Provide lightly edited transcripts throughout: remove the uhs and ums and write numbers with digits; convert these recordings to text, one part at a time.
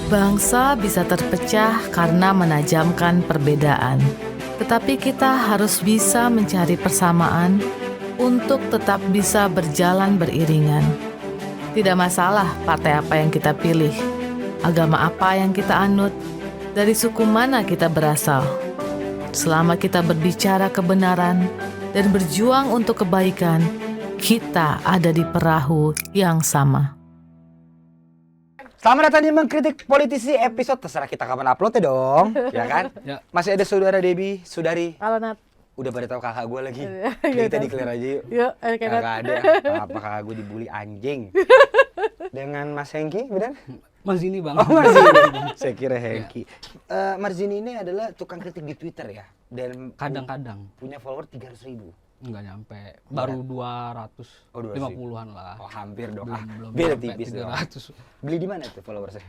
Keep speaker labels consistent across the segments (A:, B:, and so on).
A: Bangsa bisa terpecah karena menajamkan perbedaan, tetapi kita harus bisa mencari persamaan untuk tetap bisa berjalan beriringan. Tidak masalah partai apa yang kita pilih, agama apa yang kita anut, dari suku mana kita berasal. Selama kita berbicara kebenaran dan berjuang untuk kebaikan, kita ada di perahu yang sama.
B: Selamat datang di Mengkritik Politisi episode terserah kita kapan upload ya dong, ya kan?
C: Ya.
B: Masih ada saudara Debbie, saudari.
A: Halo Nat.
B: Udah pada tahu kakak gue lagi.
A: Iya,
B: Kita
A: kan?
B: declare aja yuk.
A: Yuk, ayo Nat.
B: Kakak ada, apa kakak gue dibully anjing. Dengan Mas Hengki, benar?
C: Marzini bang.
B: Oh Marzini, saya kira Hengki. Marzini ini adalah tukang kritik di Twitter ya, dan
C: Kadang-kadang
B: punya follower 300.000.
C: nggak nyampe, baru 250-an lah.
B: Oh hampir dong.
C: Belum
B: Beda
C: nyampe
B: tipis dong.
C: 300.
B: Beli di mana tuh followersnya?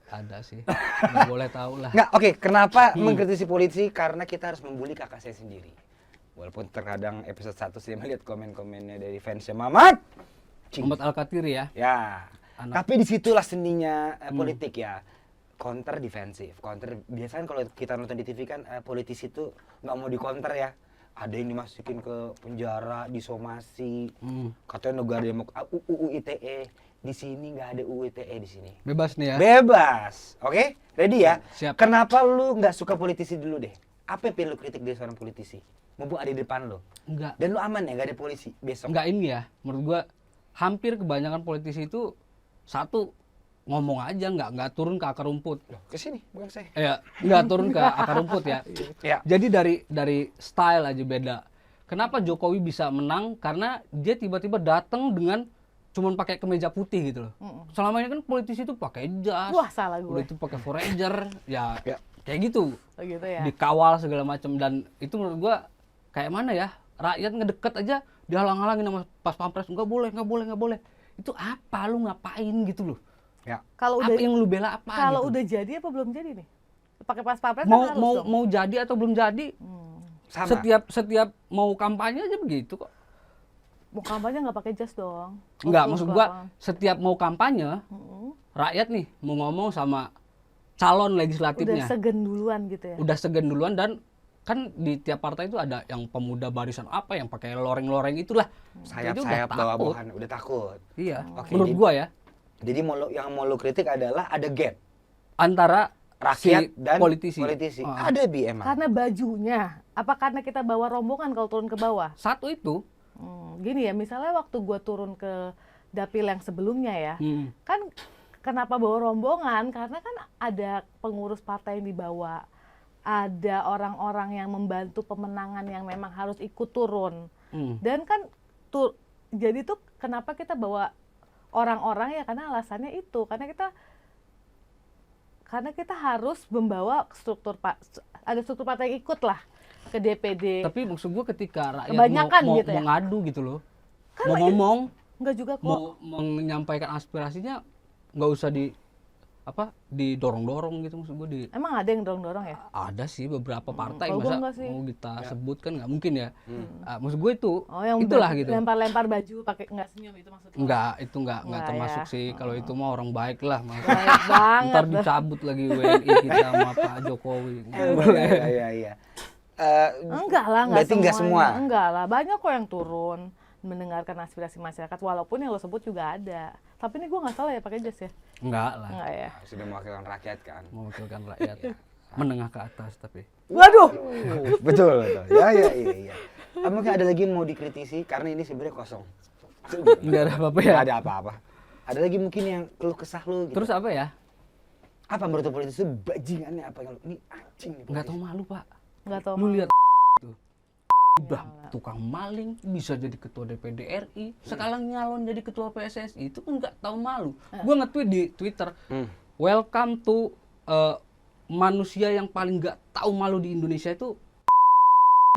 C: Ada sih, nggak boleh tahu lah.
B: Nggak, oke. Kenapa mengkritisi politisi? Karena kita harus membuli kakak saya sendiri. Walaupun terkadang episode 1 saya melihat komen-komennya dari fansnya Mamat.
C: Muhammad Al-Katiri ya.
B: Ya.
C: Anak.
B: Tapi disitulah seninya politik ya. Counter defensif. Counter biasanya kalau kita nonton di TV kan politisi itu nggak mau di counter ya. Ada yang dimasukin ke penjara, disomasi. Katanya negara UU ITE. Di sini nggak ada UU ITE di sini.
C: Bebas nih ya.
B: Bebas. Oke? Ready ya?
C: Siap.
B: Kenapa lu nggak suka politisi dulu deh? Apa yang pengen lu kritik dari seorang politisi? Mumpung ada di depan lu.
C: Enggak.
B: Dan lu aman ya nggak ada polisi besok?
C: Enggak ini ya. Menurut gua hampir kebanyakan politisi itu satu ngomong aja, nggak turun ke akar rumput.
B: Loh, ke sini bukan saya.
C: Ya, nggak turun ke akar rumput ya.
B: Ya.
C: Jadi dari style aja beda. Kenapa Jokowi bisa menang? Karena dia tiba-tiba datang dengan cuman pakai kemeja putih gitu loh. Selama ini kan politisi itu pakai jas.
A: Wah, salah gue.
C: Udah itu pakai forager, ya,
B: Ya.
C: kayak gitu.
A: Oh gitu ya.
C: Dikawal segala macam, dan itu menurut gua kayak mana ya? Rakyat ngedeket aja dihalang-halangin sama pas pampres, nggak boleh. Itu apa, lu ngapain gitu loh?
B: Ya.
A: Kalau
C: Apa
A: udah
C: yang lu bela apa
A: kalau
C: gitu?
A: udah jadi apa belum jadi nih? Pakai pas pampres
C: Mau
A: kan harus
C: mau
A: dong.
C: mau jadi atau belum jadi?
B: Sama.
C: Setiap mau kampanye aja begitu kok.
A: Mau kampanye nggak pakai jas dong.
C: Enggak,
A: Waktu
C: maksud
A: ke
C: gua
A: lapangan.
C: setiap mau kampanye, rakyat nih mau ngomong sama calon
A: udah
C: legislatifnya.
A: segen duluan gitu ya.
C: Udah segen duluan, dan kan di tiap partai itu ada yang pemuda barisan apa yang pakai loreng-loreng itulah. Jadi
B: Sayap-sayap
C: udah
B: bawa
C: takut.
B: bawahan, udah takut.
C: Iya.
B: Oke,
C: Menurut
B: jadi-
C: gua ya,
B: Jadi yang mau lu kritik adalah ada gap
C: antara
B: rakyat
C: si
B: dan
C: politisi.
B: Ada bi emang.
A: Karena bajunya, apa karena kita bawa rombongan kalau turun ke bawah?
C: Satu itu,
A: Gini ya, misalnya waktu gua turun ke dapil yang sebelumnya ya,
C: hmm,
A: kan kenapa bawa rombongan? Karena kan ada pengurus partai yang dibawa, ada orang-orang yang membantu pemenangan yang memang harus ikut turun. Dan kan jadi tuh kenapa kita bawa orang-orang ya, karena alasannya itu, karena kita harus membawa ada struktur partai yang ikut lah ke DPD.
C: tapi maksud gua ketika rakyat
A: Kebanyakan
C: mau
A: gitu ya?
C: ngadu gitu loh,
A: Kan
C: mau
A: rakyat-
C: ngomong,
A: Enggak juga kok.
C: mau menyampaikan aspirasinya, nggak usah didorong-dorong gitu, maksud gua
A: Emang ada yang dorong-dorong ya?
C: ada sih beberapa partai,
A: kalau gua
C: masa
A: enggak sih.
C: mau kita sebutkan nggak mungkin ya. Maksud gue itu
A: Oh, yang
C: itulah gitu.
A: lempar-lempar baju pakai nggak senyum itu maksudnya?
C: Itu nggak
A: Enggak
C: termasuk
A: ya.
C: sih. Kalau itu mah orang baik lah, Mas.
A: Baik banget.
C: Ntar dicabut lagi WNI kita sama Pak Jokowi. Nggak boleh.
B: Iya.
A: Enggak lah,
B: Berarti nggak semua?
A: Enggak lah, banyak kok yang turun mendengarkan aspirasi masyarakat, walaupun yang lo sebut juga ada. Tapi ini gue nggak salah ya pakai jas ya?
C: Enggak lah.
A: Enggak ya?
B: Sudah mewakilkan rakyat kan.
C: Mewakilkan rakyat. Menengah ke atas tapi.
A: Waduh!
B: Betul. Iya. Mungkin ada lagi yang mau dikritisi karena ini sebenarnya kosong.
C: Enggak ada apa-apa ya.
B: Nggak ada apa-apa. Ada lagi mungkin yang keluh kesah lu gitu.
C: Terus apa ya?
B: Apa menurut lu politisi bajingannya apa yang ini anjing nih.
C: Enggak tahu
B: politisi.
C: malu, Pak.
A: Nggak tahu.
C: Lu lihat tuh. Udah tukang maling bisa jadi ketua DPD RI, sekarang nyalon jadi ketua PSSI, itu kan nggak tahu malu. Gue nge-tweet di Twitter, welcome to manusia yang paling nggak tahu malu di Indonesia itu,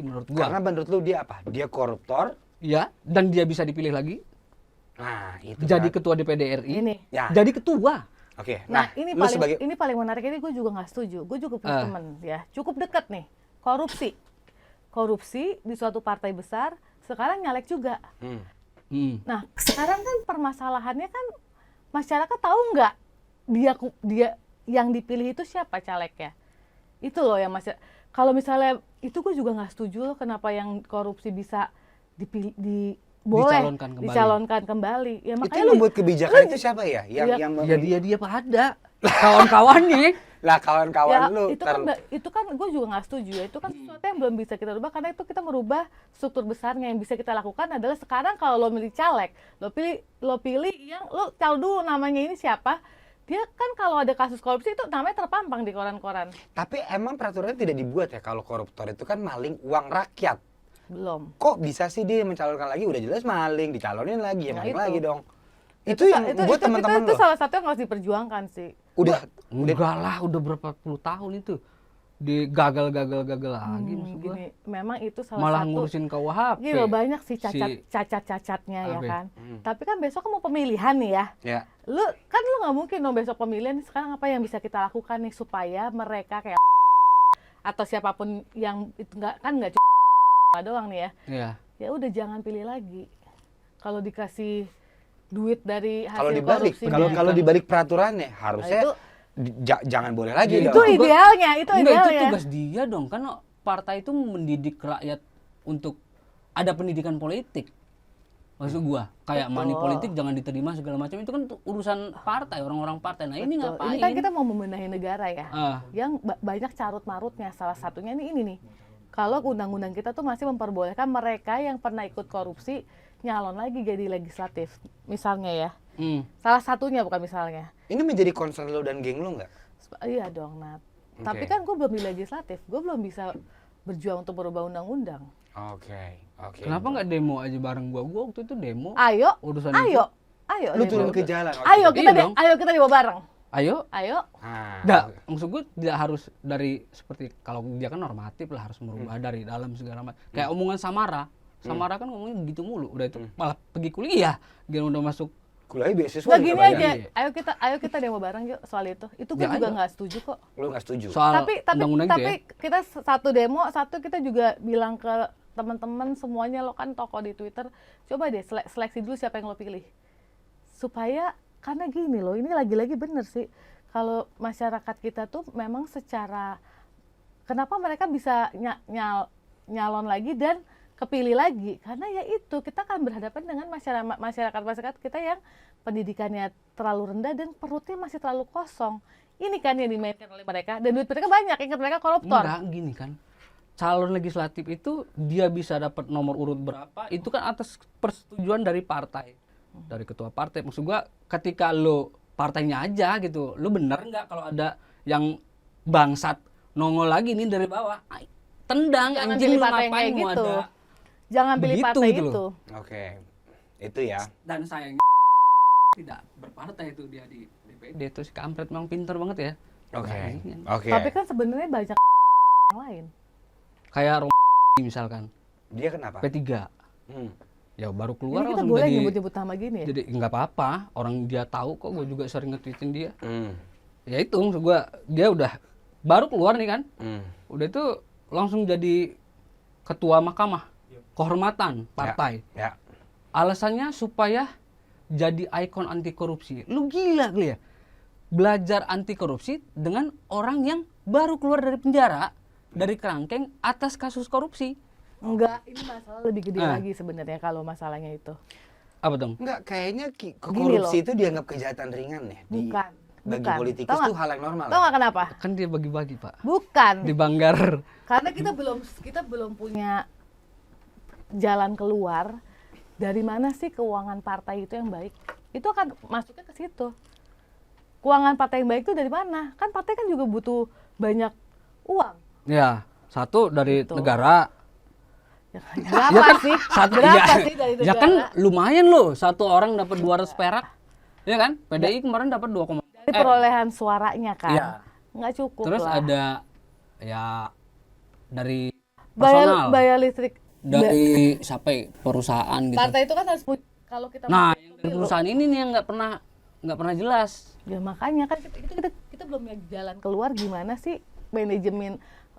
C: menurut gue.
B: Karena menurut lu dia apa? Dia koruptor.
C: Ya, dan dia bisa dipilih lagi
B: Nah, itu
C: jadi
B: kan.
C: ketua DPD RI,
A: Ini.
B: Ya.
C: jadi ketua.
B: Oke.
A: Nah,
B: lu sebagai
A: ini paling menarik, ini gue juga nggak setuju. Gue juga punya temen ya, cukup dekat nih, korupsi di suatu partai besar, sekarang nyalek juga. Nah, sekarang kan permasalahannya kan masyarakat tahu nggak
D: dia yang dipilih itu siapa calegnya? Itu loh yang masih, kalau misalnya itu gue juga nggak setuju loh kenapa yang korupsi bisa boleh dicalonkan kembali. Ya
B: Itu
D: makanya
B: yang membuat kebijakan itu siapa ya? Yang
C: dia pada kawan-kawannya.
B: Lah kawan-kawan
D: ya,
B: lu.
D: itu kan gue juga nggak setuju ya. Itu kan sesuatu yang belum bisa kita rubah karena itu kita merubah struktur besarnya. Yang bisa kita lakukan adalah sekarang kalau lo milih caleg, lo pilih yang lo calon dulu namanya ini siapa. Dia kan kalau ada kasus korupsi itu namanya terpampang di koran-koran.
B: Tapi emang peraturannya tidak dibuat ya kalau koruptor itu kan maling uang rakyat.
D: Belum.
B: Kok bisa sih dia mencalonkan lagi? Udah jelas maling, dicalonin lagi,
D: Nah,
B: maling
D: itu.
B: lagi dong. Itu yang buat teman-teman
D: itu
B: lo.
D: salah satu yang harus diperjuangkan sih.
C: Enggak lah, udah berapa puluh tahun itu gagal lagi maksud gua.
D: Gini, memang itu salah
C: Malah
D: satu.
C: ngurusin KUHP.
D: Gini loh, banyak sih cacat-cacatnya ya kan. Tapi kan besok kan mau pemilihan nih ya.
B: Ya.
D: Lu nggak mungkin dong besok pemilihan. Sekarang apa yang bisa kita lakukan nih supaya mereka kayak atau siapapun yang itu nggak cuma doang nih ya.
C: Iya.
D: Ya udah jangan pilih lagi. Kalau dikasih duit dari
B: Kalau
D: hasil
B: dibalik,
D: korupsinya.
B: kalau dibalik peraturannya harusnya jangan boleh lagi
D: itu
B: dong.
D: idealnya, itu
C: Enggak, itu
D: idealnya.
C: tugas dia dong, kan partai itu mendidik rakyat untuk ada pendidikan politik. Maksud gua, kayak money politik jangan diterima segala macam, itu kan urusan partai, orang-orang partai. Nah, ini
D: Betul.
C: ngapain?
D: Ini kan kita mau membenahi negara ya.
C: Ah.
D: Yang banyak carut-marutnya. Salah satunya ini nih. Kalau undang-undang kita tuh masih memperbolehkan mereka yang pernah ikut korupsi nyalon lagi jadi legislatif. Misalnya ya. Salah satunya bukan misalnya.
B: Ini menjadi concern lo dan geng lo nggak?
D: Iya dong, Nat.
B: Oke.
D: Tapi kan gue belum di legislatif. Gue belum bisa berjuang untuk berubah undang-undang.
B: Oke.
C: Kenapa nggak demo aja bareng gua? Gua waktu itu demo.
D: Ayo,
C: Urusan
D: ayo.
B: Lu
D: demo.
B: turun ke jalan.
D: Ayo
B: waktu itu.
D: kita
C: Iya dong.
D: ayo kita demo bareng.
C: Ayo.
B: Ah,
C: Nggak, maksud gue tidak harus dari seperti kalau dia kan normatif lah harus merubah dari dalam segala macam. Kayak omongan Samara kan ngomongnya gitu mulu. Udah itu malah pergi kuliah, dia udah masuk.
B: kuliah beasiswa.
D: Nggak
B: juga
D: gini
B: banyak.
D: aja.
C: Iya.
D: Ayo kita demo bareng yuk soal itu. Itu gue
C: Ya,
D: juga
C: ayo.
D: nggak setuju kok.
B: Lu nggak setuju?
C: Soal
D: Tapi
C: undang-undang itu ya.
D: kita satu demo, satu kita juga bilang ke teman-teman semuanya, lo kan tokoh di Twitter, coba deh seleksi dulu siapa yang lo pilih. Supaya karena gini loh, ini lagi-lagi bener sih. Kalau masyarakat kita tuh memang secara kenapa mereka bisa nyalon lagi dan kepilih lagi? Karena ya itu kita kan berhadapan dengan masyarakat kita yang pendidikannya terlalu rendah dan perutnya masih terlalu kosong. Ini kan yang dimainkan oleh mereka dan duit mereka banyak, ingat mereka koruptor.
C: Enggak, gini kan. Calon legislatif itu dia bisa dapat nomor urut berapa, itu kan atas persetujuan dari partai. Dari ketua partai. Maksud gua ketika lo partainya aja gitu, lo bener nggak kalau ada yang bangsat nongol lagi nih dari bawah? Tendang,
D: Jangan
C: anjing
D: pilih
C: lu
D: partai yang
C: ngapain
D: kayak
C: mau
D: gitu.
C: ada.
D: Jangan pilih
C: begitu
D: partai
C: gitu loh.
D: itu.
B: Oke. Itu ya.
C: Dan sayangnya tidak berpartai itu dia di DPD, itu si kampret memang pinter banget ya.
B: Oke.
C: Nah,
B: Oke.
D: Tapi kan sebenarnya banyak yang lain.
C: kayak misalkan
B: Dia kenapa?
C: P3 ya baru keluar
D: Ini kita
C: langsung
D: boleh
C: jadi
D: nyebut-nyebut nama gini ya?
C: jadi nggak apa-apa, orang dia tahu kok, gue juga sering nge-tweetin dia.
B: Hmm.
C: Ya itu maksud gue, dia udah baru keluar nih kan, udah itu langsung jadi ketua mahkamah kehormatan partai.
B: Ya.
C: Alasannya supaya jadi ikon anti korupsi. Lu gila ya, belajar anti korupsi dengan orang yang baru keluar dari penjara, dari kerangkeng atas kasus korupsi.
D: Enggak, ini masalah lebih gede
C: Ah.
D: lagi sebenarnya kalau masalahnya itu.
C: Apa dong?
B: Enggak, kayaknya
D: Gini
B: korupsi
D: loh.
B: itu dianggap kejahatan ringan ya.
D: Bukan.
B: Bagi
D: bukan.
B: politikus
D: Tahu
B: itu
D: nggak?
B: hal yang normal.
D: Tahu nggak kenapa?
C: Kan dia bagi-bagi pak,
D: Bukan.
C: di Banggar.
D: Karena kita belum punya jalan keluar dari mana sih keuangan partai itu yang baik. Itu akan masuknya ke situ. Keuangan partai yang baik itu dari mana? Kan partai kan juga butuh banyak uang.
C: Ya, satu dari
D: Gitu.
C: negara.
D: Ya, berapa sih? Berapa sih dari negara?
C: Ya kan lumayan loh, satu orang dapat 200 perak. Ya kan? PDI kemarin dapat 2,
D: Dari perolehan suaranya kan.
C: Iya.
D: Nggak cukup
C: terus
D: lah.
C: ada ya dari personal,
D: Bayar listrik.
C: dari siapa ya, perusahaan gitu.
D: Partai itu kan harus kalau kita
C: Nah,
D: mau
C: yang dari perusahaan ini nih yang nggak pernah jelas.
D: ya makanya kan kita belum punya jalan keluar gimana sih manajemen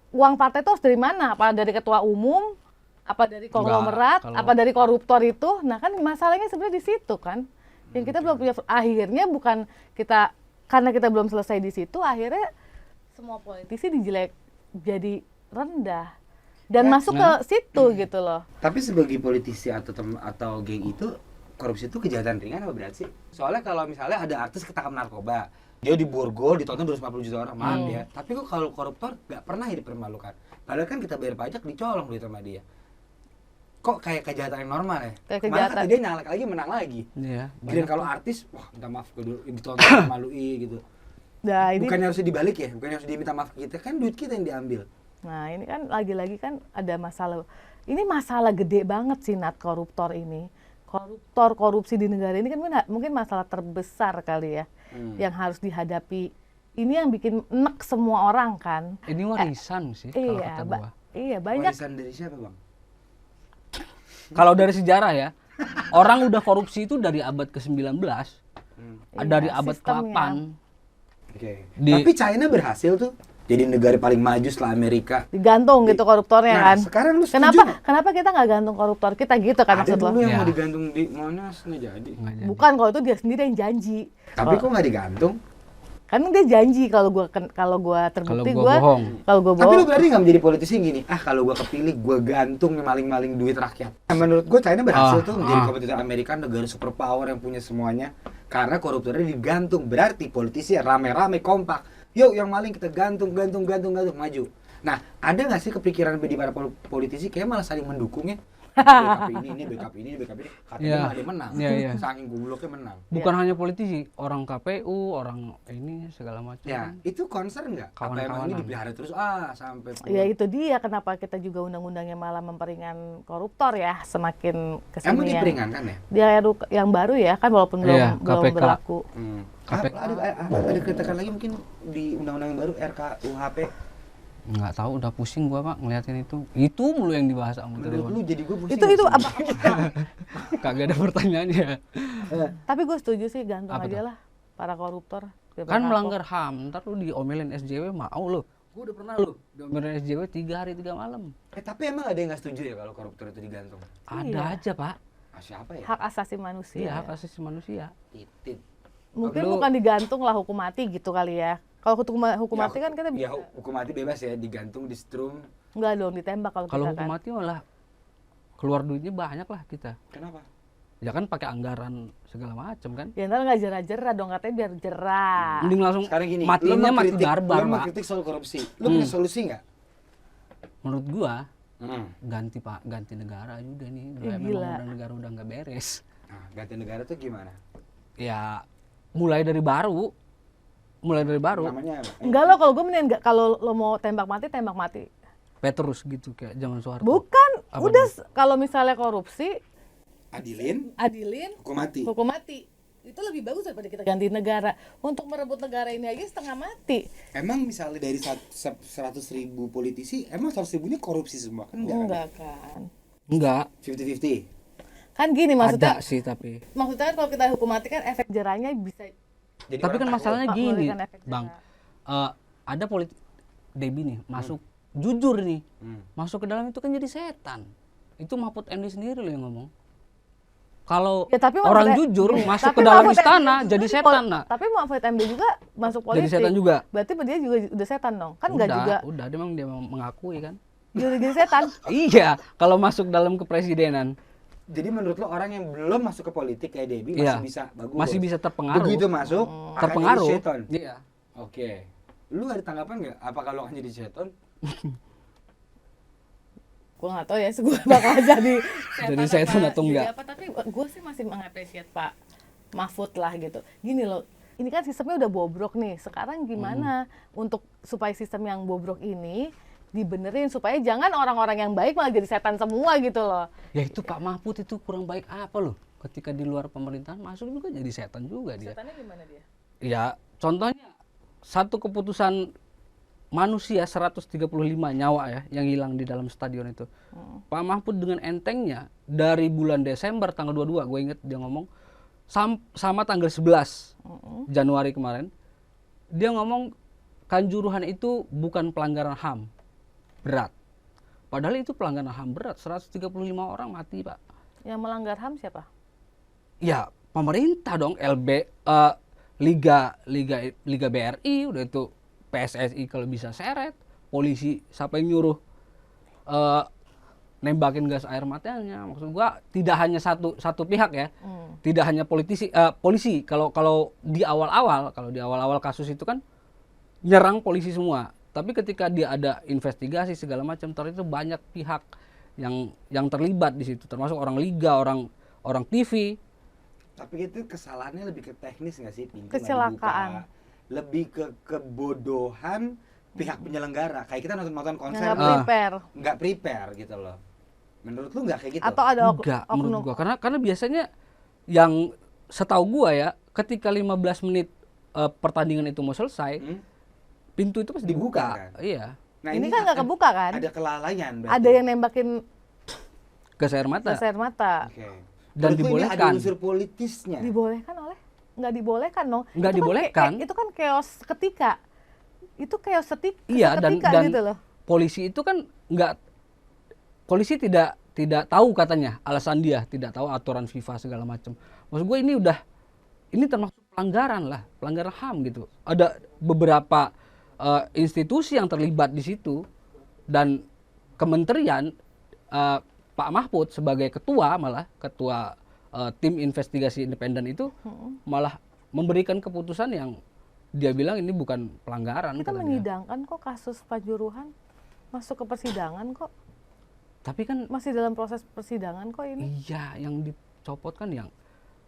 D: uang partai itu harus dari mana? Apa dari ketua umum? Apa dari konglomerat?
C: kalau-
D: Apa dari koruptor itu? Nah kan masalahnya sebenarnya di situ kan. Yang kita belum punya, akhirnya bukan kita karena kita belum selesai di situ, akhirnya semua politisi jadi rendah dan masuk ke situ gitu loh.
B: Tapi sebagai politisi atau geng itu, korupsi itu kejahatan ringan apa berat sih? Soalnya kalau misalnya ada artis ketangkap narkoba, dia diborgol, ditonton 240 juta orang, maaf ya. Tapi kok kalau koruptor nggak pernah dipermalukan. Padahal kan kita bayar pajak dicolong duit sama dia. Kok kayak kejahatan yang normal ya?
D: Kayak
B: Malah
D: kejahatan.
B: kata dia nyalek lagi, menang lagi.
C: Iya.
B: Dan kalau artis, wah minta maaf gue dulu, ditonton malui gitu.
D: Nah, ini
B: Bukannya harusnya dibalik ya? Bukannya harus dia minta maaf ke kita, kan duit kita yang diambil.
D: Nah, ini kan lagi-lagi kan ada masalah. Ini masalah gede banget sih, Nat, koruptor ini. Korupsi di negara ini kan mungkin masalah terbesar kali ya, yang harus dihadapi. Ini yang bikin enek semua orang kan.
C: Ini warisan sih kalau
D: Iya,
C: kata gua.
D: iya banyak.
B: Warisan dari siapa, Bang?
C: Kalau dari sejarah ya, orang udah korupsi itu dari abad ke-19, dari
D: Iya,
C: abad
D: sistemnya.
C: ke-8.
B: Oke.
C: Di-
B: Tapi China berhasil tuh jadi negara paling maju setelah Amerika.
D: Digantung gitu koruptornya
B: Nah,
D: kan.
B: sekarang lu setuju nggak?
D: Kenapa kita nggak gantung koruptor kita gitu kan
B: Ada
D: maksud lo?
B: dulu yang
C: Ya.
B: mau digantung di Monas, nggak jadi.
C: Nggak jadi.
D: Bukan, kalau itu dia sendiri yang janji.
B: Tapi kok nggak digantung?
D: Kan dia janji kalau gua terbukti
C: Kalau gua bohong.
D: Kalau gua
B: Tapi lu
D: bohong.
B: berarti nggak menjadi politisi gini, kalau gua kepilih, gua gantung nih maling-maling duit rakyat. Nah, menurut gua China berhasil tuh menjadi kompetitor Amerika, negara superpower yang punya semuanya. Karena koruptornya digantung, berarti politisi rame-rame kompak. Yuk yang maling kita gantung, maju. Nah, ada nggak sih kepikiran di para politisi kayak malah saling mendukung ya? Backup ini, katanya
C: Iya.
B: malah dia menang.
C: Iya, iya.
B: Saking gobloknya menang.
C: Bukan hanya politisi, orang KPU, orang ini segala macam.
B: Ya, itu concern nggak? Apa emang ini
C: Kawan-kawanan.
B: dipelihara terus sampai
D: Ya itu dia kenapa kita juga undang-undangnya malah memperingan koruptor ya, semakin kesini
B: Emang
D: yang
B: diperingankan ya?
D: dia yang baru ya kan walaupun
C: Iya,
D: belum
C: KPK.
D: berlaku.
C: KPK.
B: Ada keretakan lagi mungkin di undang-undang yang baru RKUHP.
C: Nggak tahu, udah pusing gua Pak ngeliatin itu. Itu mulu yang dibahas sama Menteri
B: Menurut lu jadi gue pusing.
D: Itu
B: nggak sih?
D: apa?
C: Kagak ada pertanyaannya.
D: Tapi gue setuju sih gantung
C: Apa
D: aja
C: tuh?
D: lah para koruptor.
C: Kan melanggar HAM, ntar lu diomelin SJW mau lu. Gua udah pernah lu diomelin SJW 3 hari 3 malam.
B: Tapi emang ada yang nggak setuju ya kalau koruptor itu digantung?
C: Ada
D: Iya.
C: aja Pak.
B: Siapa ya?
D: Hak asasi manusia.
C: Iya, hak asasi manusia.
B: Titit.
D: Mungkin
C: Lu-
D: bukan digantung lah, hukum mati gitu kali ya. Kalau hukum mati kan kita
B: Ya hukum mati bebas ya, digantung, di strum.
D: nggak dong ditembak kalau
C: Kalau
D: kita
C: hukum
D: kan.
C: mati malah keluar duitnya banyak lah kita.
B: Kenapa?
C: Ya kan pakai anggaran segala macam kan.
D: Ya ntar nggak jerah-jerah dong, katanya biar jerah.
C: Mending langsung
B: Sekarang gini,
C: matinya mati barbar,
B: lu
C: Pak.
B: mengkritik soal korupsi. Lu punya solusi nggak?
C: Menurut gua ganti Pak, ganti negara juga nih.
D: Ih,
C: Memang
D: gila.
C: udah negara udah nggak beres.
B: Nah, ganti negara tuh gimana?
C: Ya mulai dari baru.
B: Namanya apa?
D: Enggak loh, kalau gue mending kalau lo mau tembak mati.
C: Petrus gitu kayak zaman Soeharto.
D: Bukan,
C: Apa
D: udah kalau misalnya korupsi,
B: Adilin,
D: adilin,
B: hukum mati.
D: Itu lebih bagus daripada kita ganti negara. Untuk merebut negara ini aja setengah mati.
B: Emang misalnya dari 100.000 politisi, emang 100.000-nya korupsi semua? Kan
D: Enggak kan.
C: Enggak.
B: 50-50.
D: Kan gini maksudnya.
C: Ada sih tapi.
D: Maksudnya kalau kita hukum mati kan efek jerahnya bisa.
B: Jadi
C: Tapi
B: orang
C: kan
B: tahu.
C: masalahnya
D: Pak,
C: gini,
D: memberikan efek
C: Bang.
D: jerah.
C: Ada politik Debi nih masuk jujur nih.
B: Hmm.
C: Masuk ke dalam itu kan jadi setan. Itu Mahfud MD sendiri loh yang ngomong. Kalau
D: Ya, tapi
C: orang
D: maksudnya
C: jujur
D: gini,
C: masuk
D: tapi
C: ke dalam
D: Mahfud
C: istana
D: MD
C: jadi
D: juga
C: setan nah.
D: Tapi Mahfud MD juga masuk politik.
C: Jadi setan juga.
D: Berarti dia juga udah setan dong. Kan enggak juga.
C: Udah dia memang mengakui kan.
D: Jadi setan.
C: Iya, kalau masuk dalam kepresidenan
B: Jadi menurut lo orang yang belum masuk ke politik kayak Debbie masih
C: Iya.
B: bisa bagus.
C: masih bisa terpengaruh.
B: Begitu masuk, akan
C: Terpengaruh.
B: jadi seton.
C: Iya.
B: Oke. Lu ada tanggapan nggak? Apa kalau akan jadi seton?
D: Gue nggak tahu ya, gue bakal jadi
C: Jadi setan atau
D: jadi
C: enggak?
D: apa, tapi gue sih masih mengapresiasi Pak Mahfud lah gitu. Gini loh, ini kan sistemnya udah bobrok nih. Sekarang gimana untuk supaya sistem yang bobrok ini dibenerin supaya jangan orang-orang yang baik malah jadi setan semua gitu loh.
C: Ya itu Pak Mahfud itu kurang baik apa loh? Ketika di luar pemerintahan masuk juga jadi setan juga dia.
D: Setannya gimana dia?
C: Ya, contohnya satu keputusan manusia 135 nyawa ya yang hilang di dalam stadion itu. Pak Mahfud dengan entengnya dari bulan Desember tanggal 22 gue inget dia ngomong sama tanggal 11 Januari kemarin dia ngomong Kanjuruhan itu bukan pelanggaran HAM berat. Padahal itu pelanggaran HAM berat, 135 orang mati, Pak.
D: Yang melanggar HAM siapa?
C: Ya, pemerintah dong, Liga BRI, udah itu PSSI kalau bisa seret, polisi siapa yang nyuruh nembakin gas air matanya. Maksud gua tidak hanya satu pihak ya. Tidak hanya polisi. Kalau di awal-awal kasus itu kan nyerang polisi semua. Tapi ketika dia ada investigasi segala macam, ternyata banyak pihak yang terlibat di situ, termasuk orang liga, orang TV.
B: Tapi itu kesalahannya lebih ke teknis nggak sih? Pintu nggak
D: Kecelakaan.
B: dibuka. Lebih ke kebodohan pihak penyelenggara. Kayak kita nonton konser
D: Nggak
B: nih,
D: prepare.
B: nggak prepare gitu loh. Menurut lu nggak kayak gitu?
D: Atau ada
C: Enggak, menurut
D: oknum.
C: gua karena biasanya yang setahu gua ya, ketika 15 menit pertandingan itu mau selesai, pintu itu pasti
B: Dibuka,
C: dibuka.
B: kan?
C: Iya.
B: Nah,
D: Ini kan nggak kebuka kan?
B: Ada kelalaian berarti.
D: Ada yang nembakin
C: Gas air mata.
D: gas air mata.
B: Oke.
C: Dan
B: Menurut lu ini ada
C: dibolehkan.
B: unsur politisnya.
D: Dibolehkan oleh? Nggak dibolehkan dong.
C: Nggak
D: Itu kan
C: dibolehkan.
D: itu kan chaos ketika. Itu chaos
C: Iya, dan
D: seketika gitu loh.
C: polisi itu kan polisi tidak tahu katanya, alasan dia tidak tahu aturan FIFA segala macam. Maksud gue ini termasuk pelanggaran HAM gitu. Ada beberapa institusi yang terlibat di situ, dan kementerian Pak Mahfud sebagai ketua tim investigasi independen itu malah memberikan keputusan yang dia bilang ini bukan pelanggaran.
D: Kita
C: kata dia.
D: menyidangkan kok kasus Panjuruhan, masuk ke persidangan kok,
C: Tapi kan
D: masih dalam proses persidangan kok ini.
C: iya, yang dicopot kan yang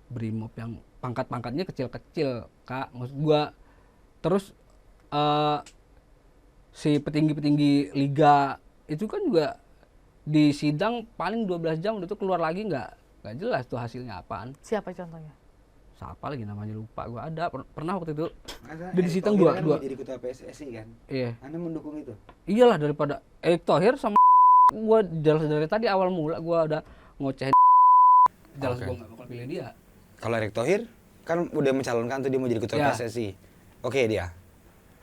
C: Brimob yang pangkat-pangkatnya kecil-kecil, Kak. Maksud gua terus si petinggi-petinggi liga itu kan juga di sidang paling 12 jam udah tuh keluar lagi nggak jelas tuh hasilnya apaan.
D: Siapa contohnya?
C: Siapa lagi namanya, lupa gua. Ada pernah waktu itu
B: Masa
C: Dia di
B: Erick
C: sidang
B: Thohir
C: dua-
B: kan
C: dua.
B: mau jadi ketua PSSI kan?
C: iya.
B: Anda mendukung itu?
C: Iyalah, daripada Erick Thohir sama gua jelas dari tadi awal mula gua udah ngocehin jelas.
B: Oke.
C: Gua nggak bakal pilih dia.
B: Kalau Erick Thohir kan udah mencalonkan tuh dia mau jadi ketua
C: Ya.
B: PSSI. Oke dia.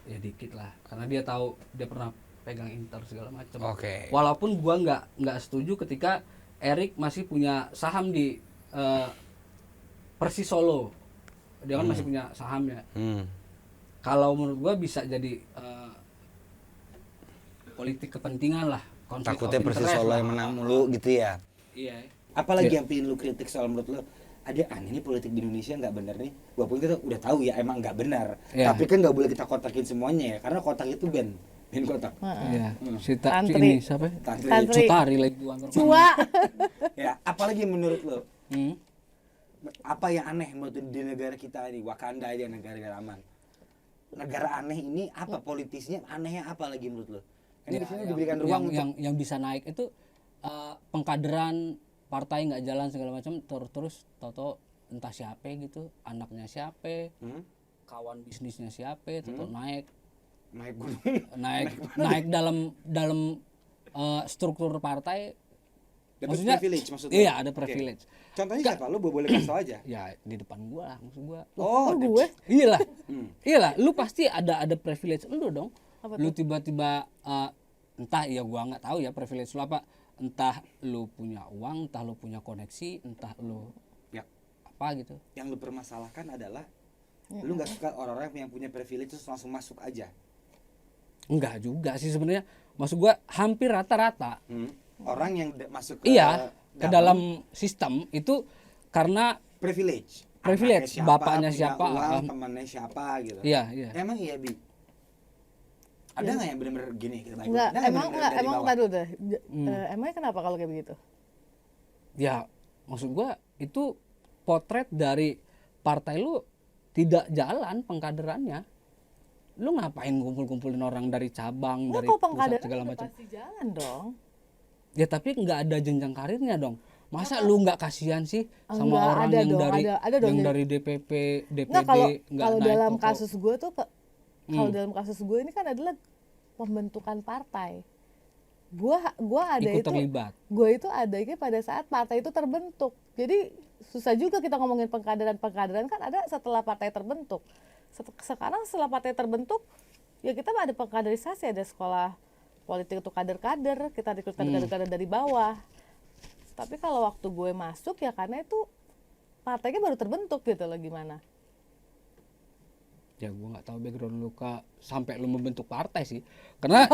C: Ya dikit lah, karena dia tahu dia pernah pegang Inter segala macam.
B: Oke.
C: Walaupun gua nggak setuju ketika Erik masih punya saham di Persis Solo, dia kan masih punya sahamnya. Kalau menurut gua bisa jadi politik kepentingan lah, konflik
B: Takutnya
C: of
B: Persis
C: interest
B: Solo
C: lah.
B: yang menang mulu gitu ya.
C: Iya.
B: Apalagi yang pengen lu kritik soal menurut lu? Ada aneh nih politik di Indonesia nggak bener nih. Walaupun kita udah tahu ya emang nggak benar.
C: Iya.
B: Tapi kan nggak boleh kita kotakin semuanya ya. Karena kotak itu band kotak.
C: Iya.
D: Tantri.
C: Ini siapa?
B: Tantri.
C: Cutari lagi gua.
D: Cua.
B: Ya, apalagi menurut lu?
C: Hmm.
B: Apa yang aneh menurut lu di negara kita ini? Wakanda aja negara aman. Negara aneh ini apa politisnya? Anehnya apa lagi menurut lu? Kan di sini diberikan ruang untuk
C: yang bisa naik itu pengkaderan partai nggak jalan segala macam, terus tahu-tahu entah siapa gitu, anaknya siapa, kawan bisnisnya siapa, tahu naik
B: naik
C: dalam struktur partai.
B: dapat
C: Maksudnya
B: privilege maksudnya.
C: iya, ada
B: Oke.
C: privilege.
B: Contohnya siapa? Lu boleh kasih tau aja.
C: Ya di depan gua lah, maksud gua.
B: Oh,
D: gue?
C: Iyalah. Iyalah, lu pasti ada privilege lu dong.
D: Apa
C: Lu tiba-tiba entah ya gua nggak tahu ya privilege lu apa. Entah lu punya uang, entah lu punya koneksi, entah lu
B: Ya,
C: apa gitu.
B: yang lu permasalahkan adalah lu nggak suka orang-orang yang punya privilege terus langsung masuk aja.
C: Enggak juga sih sebenarnya. Maksud gua hampir rata-rata.
B: Orang yang masuk ke
C: Iya, ke dalam sistem itu karena
B: privilege.
C: Privilege,
B: Anaknya siapa,
C: bapaknya
B: punya
C: siapa,
B: uang, temannya siapa gitu.
C: iya.
B: Emang iya, Bi? Ada nggak yang benar-benar gini kita bagi?
D: Enggak,
B: Ada nggak
D: emang
B: bener-bener
D: enggak,
B: dari
D: emang
B: bawah?
D: tadi udah. Emangnya kenapa kalau kayak begitu?
C: Ya, maksud gua itu potret dari partai lu tidak jalan pengkaderannya. Lu ngapain kumpul-kumpulin orang dari cabang,
D: Enggak,
C: dari
D: kalau
C: pusat
D: pengkaderan
C: segala
D: udah
C: macam.
D: pasti jalan dong.
C: Ya tapi nggak ada jenjang karirnya dong. Masa lu nggak kasihan sih sama
D: Enggak,
C: orang
D: ada
C: yang
D: dong,
C: dari
D: ada dong.
C: yang dari DPP, DPD
D: Enggak, kalau
C: nggak
D: kalau
C: naik
D: dalam
C: kok.
D: kasus gue tuh kalau dalam kasus gue ini kan adalah pembentukan partai. Gua ada
C: ikut
D: itu.
C: terlibat.
D: Gue itu adanya pada saat partai itu terbentuk. Jadi susah juga kita ngomongin pengkaderan kan ada setelah partai terbentuk. Sekarang setelah partai terbentuk ya kita ada pengkaderisasi, ada sekolah politik untuk kader-kader, kita rekrut kader-kader dari bawah. Tapi kalau waktu gue masuk ya karena itu partainya baru terbentuk gitu loh, gimana?
C: Ya gue nggak tahu background lu sampai lu membentuk partai sih, karena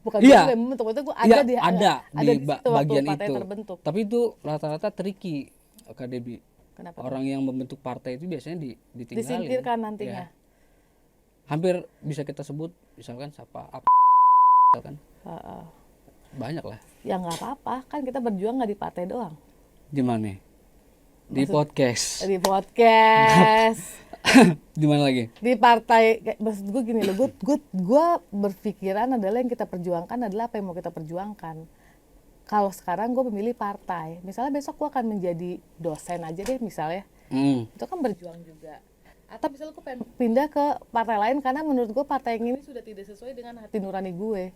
D: Bukan
C: iya,
D: gue membentuk, itu gue
C: iya,
D: ada di
C: ada di
D: situ waktu
C: bagian
D: partai
C: itu.
D: terbentuk.
C: Tapi itu rata-rata tricky, Kak Debi.
D: Kenapa?
C: Orang yang membentuk partai itu biasanya ditinggalin.
D: Disingkirkan nantinya.
C: Ya. Hampir bisa kita sebut misalkan siapa misalkan. Banyak lah.
D: Ya nggak apa-apa, kan kita berjuang nggak di partai doang.
C: Di mana? Di podcast.
D: Di podcast.
C: Di mana lagi?
D: Di partai. Maksud gue gini loh, gue berpikiran adalah yang kita perjuangkan adalah apa yang mau kita perjuangkan. Kalau sekarang gue memilih partai, misalnya besok gue akan menjadi dosen aja deh misalnya, itu kan berjuang juga. Atau misalnya gue pengen pindah ke partai lain karena menurut gue partai yang ini sudah tidak sesuai dengan hati nurani gue.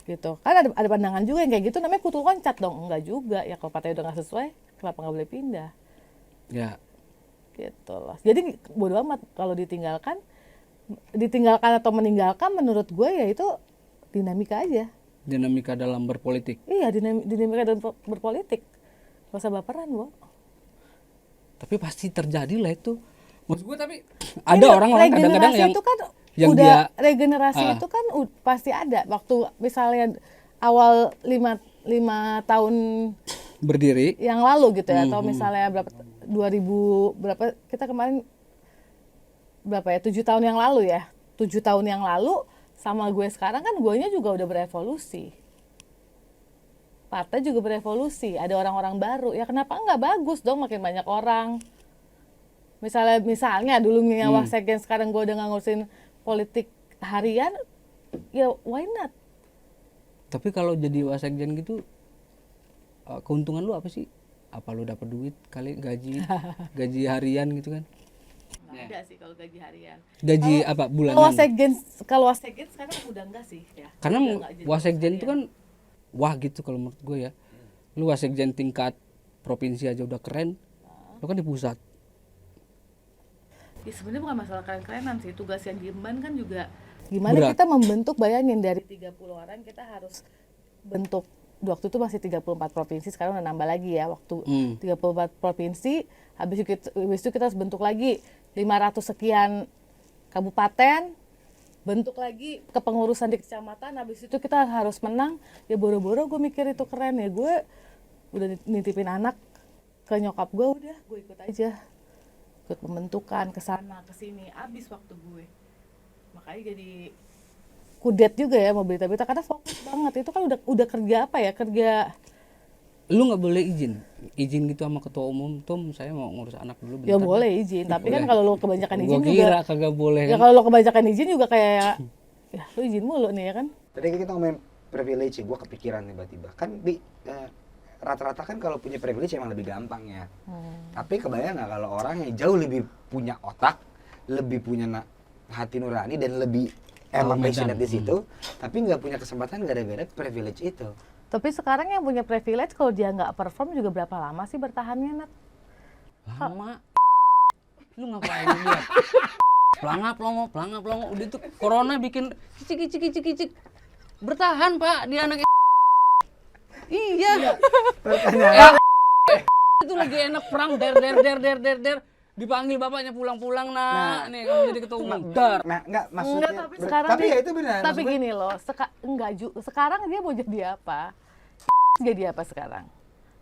D: Gitu. Kan ada pandangan juga yang kayak gitu, namanya kutu loncat dong. Enggak juga, ya kalau partai udah nggak sesuai, kenapa nggak boleh pindah?
C: Ya.
D: Gitu loh. Jadi bodo amat kalau ditinggalkan atau meninggalkan, menurut gue ya itu dinamika aja.
C: Dinamika dalam berpolitik.
D: Iya, dinamika dalam berpolitik. Gak usah baperan, Bo.
C: Tapi pasti terjadi lah itu. Maksud gue tapi ada orang-orang kadang-kadang yang
D: itu kan
C: yang
D: udah
C: dia
D: regenerasi itu kan pasti ada. Waktu misalnya awal 5 tahun
C: berdiri
D: yang lalu gitu ya, atau misalnya berapa 2000 berapa kita kemarin berapa ya 7 tahun yang lalu ya, 7 tahun yang lalu sama gue sekarang kan guanya juga udah berevolusi, partai juga berevolusi, ada orang-orang baru, ya kenapa nggak bagus dong makin banyak orang. Misalnya dulu Wasekjen, sekarang gue udah nggak ngurusin politik harian, ya why not?
C: Tapi kalau jadi wasekjen gitu keuntungan lu apa sih? Apa lu dapat duit kali gaji harian gitu kan?
D: Nggak ada sih kalau gaji harian.
C: Gaji apa bulanan?
D: Kalau wasekjen sekarang udah enggak sih ya.
C: Karena
D: Udah nggak jadi
C: wasekjen itu
D: harian.
C: kan wah gitu kalau menurut gue ya. Lu wasekjen tingkat provinsi aja udah keren. Lu kan di pusat.
D: Ya sebenarnya bukan masalah keren-kerenan sih, tugas yang diemban kan juga gimana
C: Berat.
D: kita membentuk, bayangin dari 30 orang kita harus bentuk. Waktu itu masih 34 provinsi, sekarang udah nambah lagi ya, waktu 34 provinsi, habis itu kita harus bentuk lagi 500 sekian kabupaten, bentuk lagi kepengurusan di kecamatan, habis itu kita harus menang. Ya boro-boro gue mikir itu keren ya, gue udah nitipin anak ke nyokap gue, udah gue ikut aja, ikut pembentukan kesana kesini, habis waktu gue. Makanya jadi kudet juga ya mau berita-berita karena fokus banget. Itu kan udah kerja apa ya, kerja.
C: Lu nggak boleh izin gitu sama ketua umum, Tom saya mau ngurus anak dulu bentar.
D: Ya boleh izin, tapi kan kalau lo kebanyakan izin
C: Gua kira
D: juga
C: kagak boleh
D: ya,
C: kan.
D: kalau lo kebanyakan izin juga kayak ya lo izin mulu nih ya kan.
B: Tadi kita ngomongin privilege, gue kepikiran tiba-tiba kan rata-rata kan kalau punya privilege emang lebih gampang ya. Tapi kebayang nggak kalau orang yang jauh lebih punya otak, lebih punya hati nurani dan lebih emang passionate di situ, tapi nggak punya kesempatan gara-gara privilege itu.
D: Tapi sekarang yang punya privilege kalau dia nggak perform juga berapa lama sih bertahannya, Nat?
C: Lama. Lu ngapain dia? Pelangap longo, udah tuh corona bikin cicik. Bertahan, Pak, dia anak Iya. Itu lagi enak perang der. Dipanggil bapaknya pulang-pulang nih kamu jadi ketua umum.
B: Nah, enggak maksudnya.
D: Enggak, tapi sekarang
B: tapi ya itu benar.
D: Tapi gini loh, sekarang dia mau jadi apa? Jadi apa sekarang?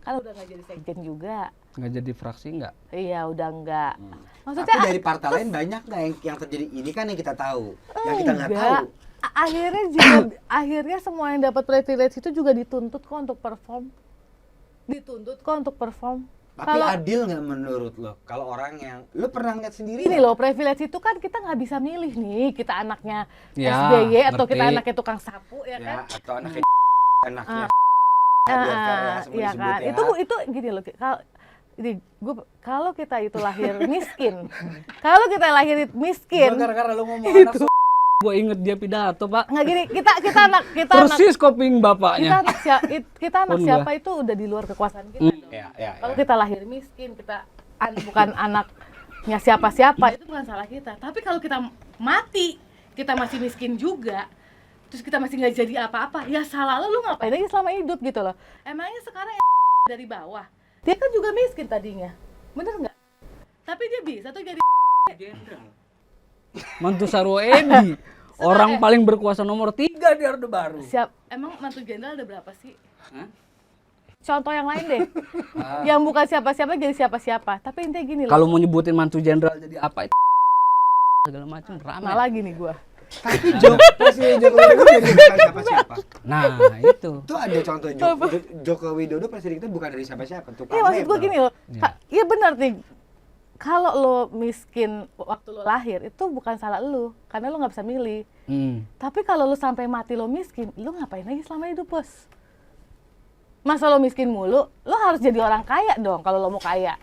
D: Kan udah nggak jadi sekjen juga.
C: Nggak jadi fraksi nggak?
D: Iya, udah nggak. Maksudnya
B: Tapi dari partai lain banyak nggak yang terjadi ini kan yang kita tahu, yang kita nggak tahu.
D: Akhirnya semua yang dapat privilege itu juga dituntut kok untuk perform.
B: Tapi adil nggak menurut lo? Kalau orang yang lo pernah lihat sendiri?
D: Ini loh, privilege itu kan kita nggak bisa milih nih, kita anaknya
C: Ya,
D: SBY atau kita
C: ngerti.
D: anaknya tukang sapu ya kan?
B: Atau anaknya anaknya
D: Iya kan? Itu gini loh, kalau kita itu lahir miskin,
C: Gara-gara lu ngomong anak gue inget dia pidato, Pak.
D: nggak gini, kita anak
C: Persis koping bapaknya.
D: kita anak siapa itu udah di luar kekuasaan kita dong. Kalau kita lahir miskin, kita bukan anaknya siapa-siapa, itu bukan salah kita. Tapi kalau kita mati, kita masih miskin juga, terus kita masih nggak jadi apa-apa, ya salah lu ngapain aja selama hidup gitu loh. Emangnya sekarang dari bawah, dia kan juga miskin tadinya, bener nggak? Tapi dia bisa tuh jadi
C: Mantu Sarwo Edi. Orang paling berkuasa nomor 3 di Orde Baru.
D: Emang mantu jenderal ada berapa sih?
C: Hah?
D: Contoh yang lain deh. Yang bukan siapa-siapa jadi siapa-siapa. Tapi intinya gini loh.
C: Kalau mau nyebutin mantu jenderal jadi apa itu segala macam rame.
D: Malah gini gua.
B: Tapi Presiden Joko Widodo jadi bukan siapa-siapa.
C: Nah, itu.
B: Itu ada contoh Joko Widodo presiden kita bukan dari siapa-siapa. Tukang
D: Iya maksud gua
B: label.
D: gini loh.
C: Iya.
D: Iya benar nih. Kalau lo miskin waktu lo lahir itu bukan salah lo, karena lo nggak bisa milih. Tapi kalau lo sampai mati lo miskin, lo ngapain lagi selama hidup, Bos? Masa lo miskin mulu, lo harus jadi orang kaya dong kalau lo mau kaya.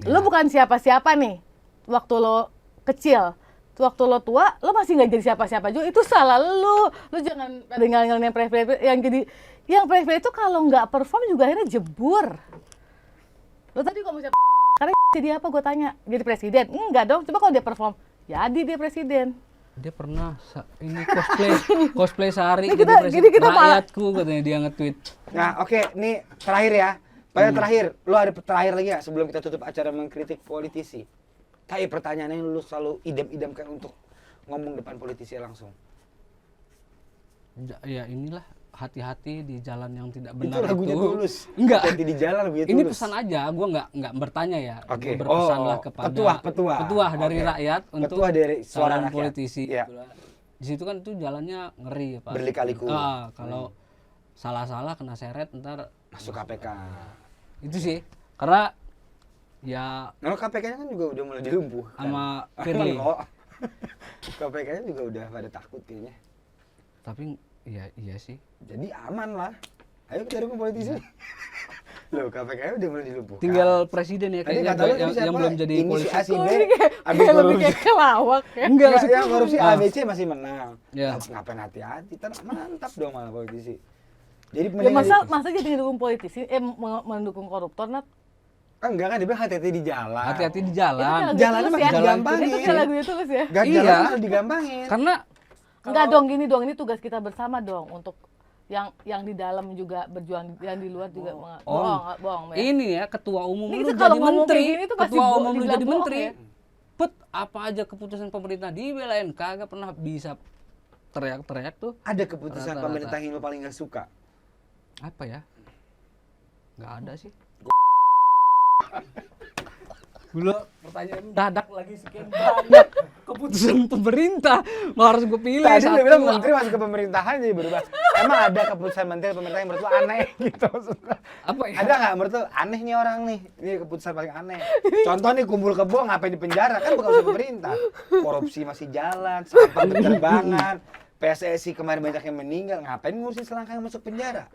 D: Lo bukan siapa-siapa nih waktu lo kecil. Waktu lo tua, lo masih nggak jadi siapa-siapa juga. Itu salah lo. Lo jangan pada ngel-ngel yang privilege yang privilege itu kalau nggak perform juga akhirnya jebur. Lo tadi kalau mau siapa? Karena jadi apa gue tanya? Jadi presiden? Enggak dong. Coba kalau dia perform, jadi dia presiden.
C: Dia pernah ini cosplay sehari
D: Ini
C: jadi
D: kita-
C: presiden
D: ini kita malah-
C: rakyatku katanya dia nge-tweet.
B: Nah, oke, nih terakhir ya. Terakhir, lo ada terakhir lagi nggak sebelum kita tutup acara mengkritik politisi? Kayak pertanyaannya yang lu selalu idam-idamkan untuk ngomong depan politisi langsung.
C: Ya inilah hati-hati di jalan yang tidak
B: Itu
C: benar
B: lagunya
C: itu.
B: Tulus.
C: Enggak.
B: Hati di jalan lagunya
C: Ini
B: Tulus.
C: pesan aja, gua nggak bertanya ya.
B: Oke.
C: Gua berpesanlah
B: Oh,
C: kepada
B: petuah.
C: dari
B: Oke.
C: rakyat untuk
B: Petuah dari suara
C: calon
B: rakyat.
C: politisi.
B: Iya.
C: Di situ kan itu jalannya ngeri ya, Pak.
B: Berliku-liku.
C: Kalau salah-salah kena seret ntar
B: Masuk KPK.
C: itu sih. Karena ya
B: Nah, KPK-nya kan juga udah mulai dilumpuhkan.
C: sama Firly.
B: KPK-nya juga udah pada takut kayaknya.
C: Tapi iya sih.
B: Jadi aman lah. Ayo kita dukung politisi. Loh, KPK-nya udah mulai dilumpuhkan.
C: Tinggal presiden ya
B: Tadi
C: kayaknya
B: kata lu
C: yang
B: siapa?
C: belum jadi
B: Ini si
C: polisi.
B: A, si B,
D: Oh, ini kayak
B: habis
D: lebih
B: korupsi.
D: kayak kelawak ya.
C: Enggak,
B: Yang korupsi
C: Ah.
B: ABC masih menang.
C: Ya.
B: Ngapain hati-hati? Mantap dong malah politisi. Jadi
D: Ya
B: mending
D: masa jadi mendukung politisi, mendukung koruptor, Nat?
B: enggak kan dia bilang hati-hati di jalan.
C: Hati-hati di
D: Itu
C: jalan.
D: kan lagu
B: Jalannya
D: Tulus
B: makin
D: ya?
B: digampangin.
D: Itu kayak lagunya Tulus ya?
B: Gak
C: Iya.
B: jalan malah digampangin.
C: Karena
D: Enggak dong, gini dong, ini tugas kita bersama dong untuk yang di dalam juga berjuang, yang di luar juga bohong ya.
C: ini ya ketua umum
D: Ini
C: lu
D: kita kalau
C: jadi
D: ngomong
C: menteri,
D: kayak gini tuh pasti
C: ketua umum lu
D: dibilang
C: jadi
D: bohong
C: menteri.
D: ya.
C: Put apa aja keputusan pemerintah dibelain, kagak pernah bisa teriak-teriak tuh.
B: Ada keputusan
C: Rata-rata.
B: pemerintah yang lo paling gak suka?
C: Apa ya? Nggak ada sih. Gula pertanyaan dadak lagi sekian banyak keputusan pemerintah, harus gue pilih
B: Tadi
C: satu.
B: lu bilang menteri masuk ke pemerintahan jadi berubah. Emang ada keputusan menteri pemerintah yang menurut lu aneh gitu maksudnya?
C: Apa ya?
B: Ada nggak menurut lu aneh nih orang nih? Ini keputusan paling aneh. Contoh nih kumpul kebo ngapain di penjara kan bukan urusan pemerintah. Korupsi masih jalan, sampah berterbangan. PSSI kemarin banyak yang meninggal, ngapain ngurusin selangkangan masuk penjara?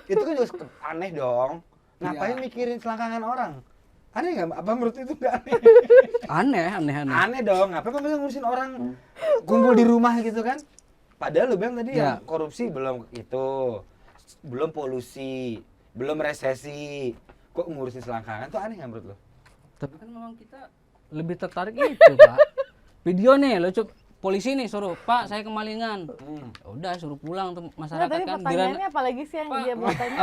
B: Itu kan juga aneh dong. Ngapain
C: Iya.
B: mikirin selangkangan orang? Aneh nggak? Apa menurut itu nggak aneh?
C: Aneh.
B: Aneh dong, ngapain pemerintah ngurusin orang kumpul di rumah gitu kan? Padahal lu bilang tadi
C: Ya.
B: yang korupsi belum itu, belum polusi, belum resesi, kok ngurusin selangkangan tuh aneh nggak menurut lu?
C: Tapi kan memang kita lebih tertarik itu, Pak. Video nih, lo coba polisi nih suruh, Pak saya kemalingan. Udah suruh pulang tuh
D: Nah,
C: masyarakat
D: tadi
C: kan.
D: pertanyaannya apa lagi sih yang
C: Pak,
D: dia mau tanya?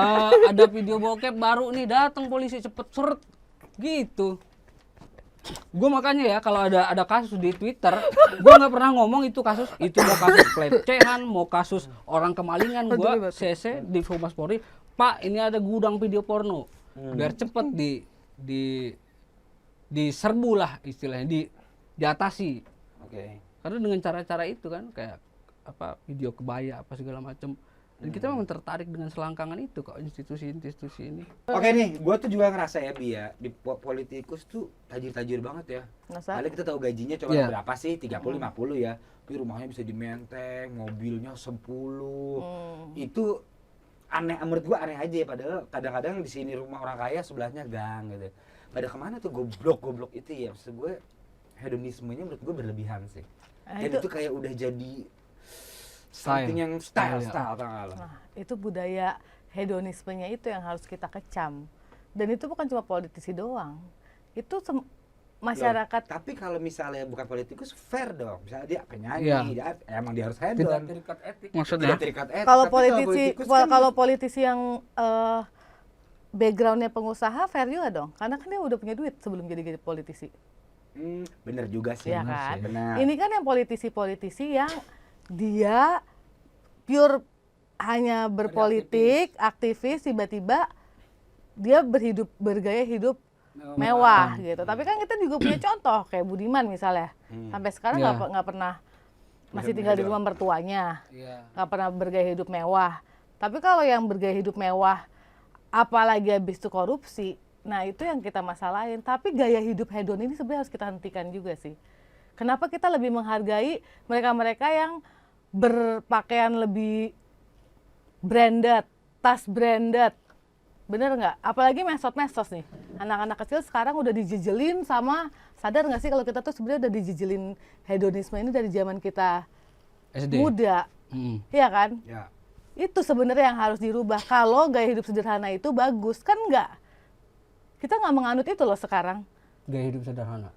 C: ada video bokep baru nih, datang polisi cepet seret gitu. Gue makanya ya kalau ada kasus di Twitter, gue nggak pernah ngomong itu kasus, itu mau kasus pelecehan, mau kasus orang kemalingan, gue CC di Humas Polri, Pak ini ada gudang video porno, biar cepet diserbu lah istilahnya, diatasi.
B: Oke.
C: Karena dengan cara-cara itu kan kayak apa video kebaya apa segala macam. Dan kita memang tertarik dengan selangkangan itu kok institusi-institusi ini.
B: Oke nih, gua tuh juga ngerasa ya Bi ya, di politikus tuh tajir-tajir banget ya.
D: Masa?
B: Padahal kita tahu gajinya cuma
C: Iya.
B: berapa sih? 30-50 ya. Tapi rumahnya bisa di Menteng, mobilnya 10. Itu aneh, menurut gua aneh aja ya. Padahal kadang-kadang di sini rumah orang kaya, sebelahnya gang gitu. Pada kemana tuh goblok itu ya? Maksud gue hedonismenya menurut gue berlebihan sih.
D: Nah,
B: Dan
D: itu-
B: itu kayak udah jadi
C: Style.
B: something yang
C: Style,
B: style tau gak lo?
D: Nah, itu budaya hedonismenya itu yang harus kita kecam. Dan itu bukan cuma politisi doang. Itu masyarakat.
B: Loh, tapi kalau misalnya bukan politikus fair dong. Misalnya dia penyanyi,
C: Iya.
B: emang dia harus
C: Tidak
B: hedon.
C: terikat etik.
B: Tidak
C: Maksudnya?
B: terikat etik.
D: Kalau
B: Tapi
D: politisi
B: politikus kan-
D: kalau politisi yang backgroundnya pengusaha fair juga dong. Karena kan dia udah punya duit sebelum jadi politisi.
B: Bener juga sih.
D: Iya kan?
B: Benar.
D: Ini kan yang politisi-politisi yang dia pure hanya berpolitik, aktivis, tiba-tiba dia bergaya hidup mewah gitu. Tapi kan kita juga punya contoh kayak Budiman misalnya. Sampai sekarang
C: Ya.
D: nggak pernah masih tinggal di rumah mertuanya. Nggak pernah bergaya hidup mewah. Tapi kalau yang bergaya hidup mewah apalagi habis itu korupsi, nah itu yang kita masalahin. Tapi gaya hidup hedon ini sebenarnya harus kita hentikan juga sih. Kenapa kita lebih menghargai mereka-mereka yang berpakaian lebih branded, tas branded, bener nggak? Apalagi mesot-mesos nih, anak-anak kecil sekarang udah dijejelin sama, sadar nggak sih kalau kita tuh sebenarnya udah dijejelin hedonisme ini dari zaman kita
C: SD.
D: muda, iya kan?
B: Ya.
D: Itu sebenarnya yang harus dirubah. Kalau gaya hidup sederhana itu bagus, kan nggak? Kita nggak menganut itu loh sekarang.
C: Gaya hidup sederhana.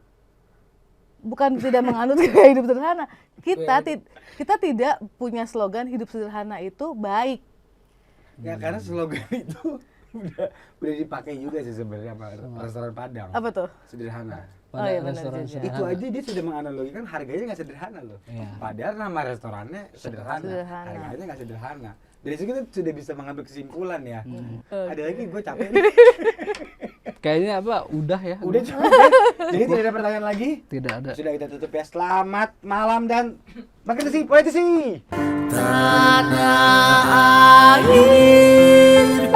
D: Bukan tidak menganut gaya hidup sederhana. Kita tidak punya slogan hidup sederhana itu baik.
B: Ya karena slogan itu udah dipakai juga sih sebenarnya sama restoran Padang.
D: Apa tuh?
B: Sederhana.
D: Oh iya, benar
C: restoran
D: juga.
C: sederhana.
B: Itu aja dia sudah menganalogikan harganya nggak sederhana loh.
C: Iya.
B: Padahal nama restorannya sederhana.
D: Sederhana.
B: Harganya nggak sederhana. Dari situ kita sudah bisa mengambil kesimpulan ya. Ada lagi gue capek nih.
C: Kayaknya apa? Udah ya.
B: Udah cukup kan? Jadi tidak ada pertanyaan lagi.
C: Tidak ada.
B: Sudah kita tutup ya. Selamat malam dan politisi.
A: Tanah air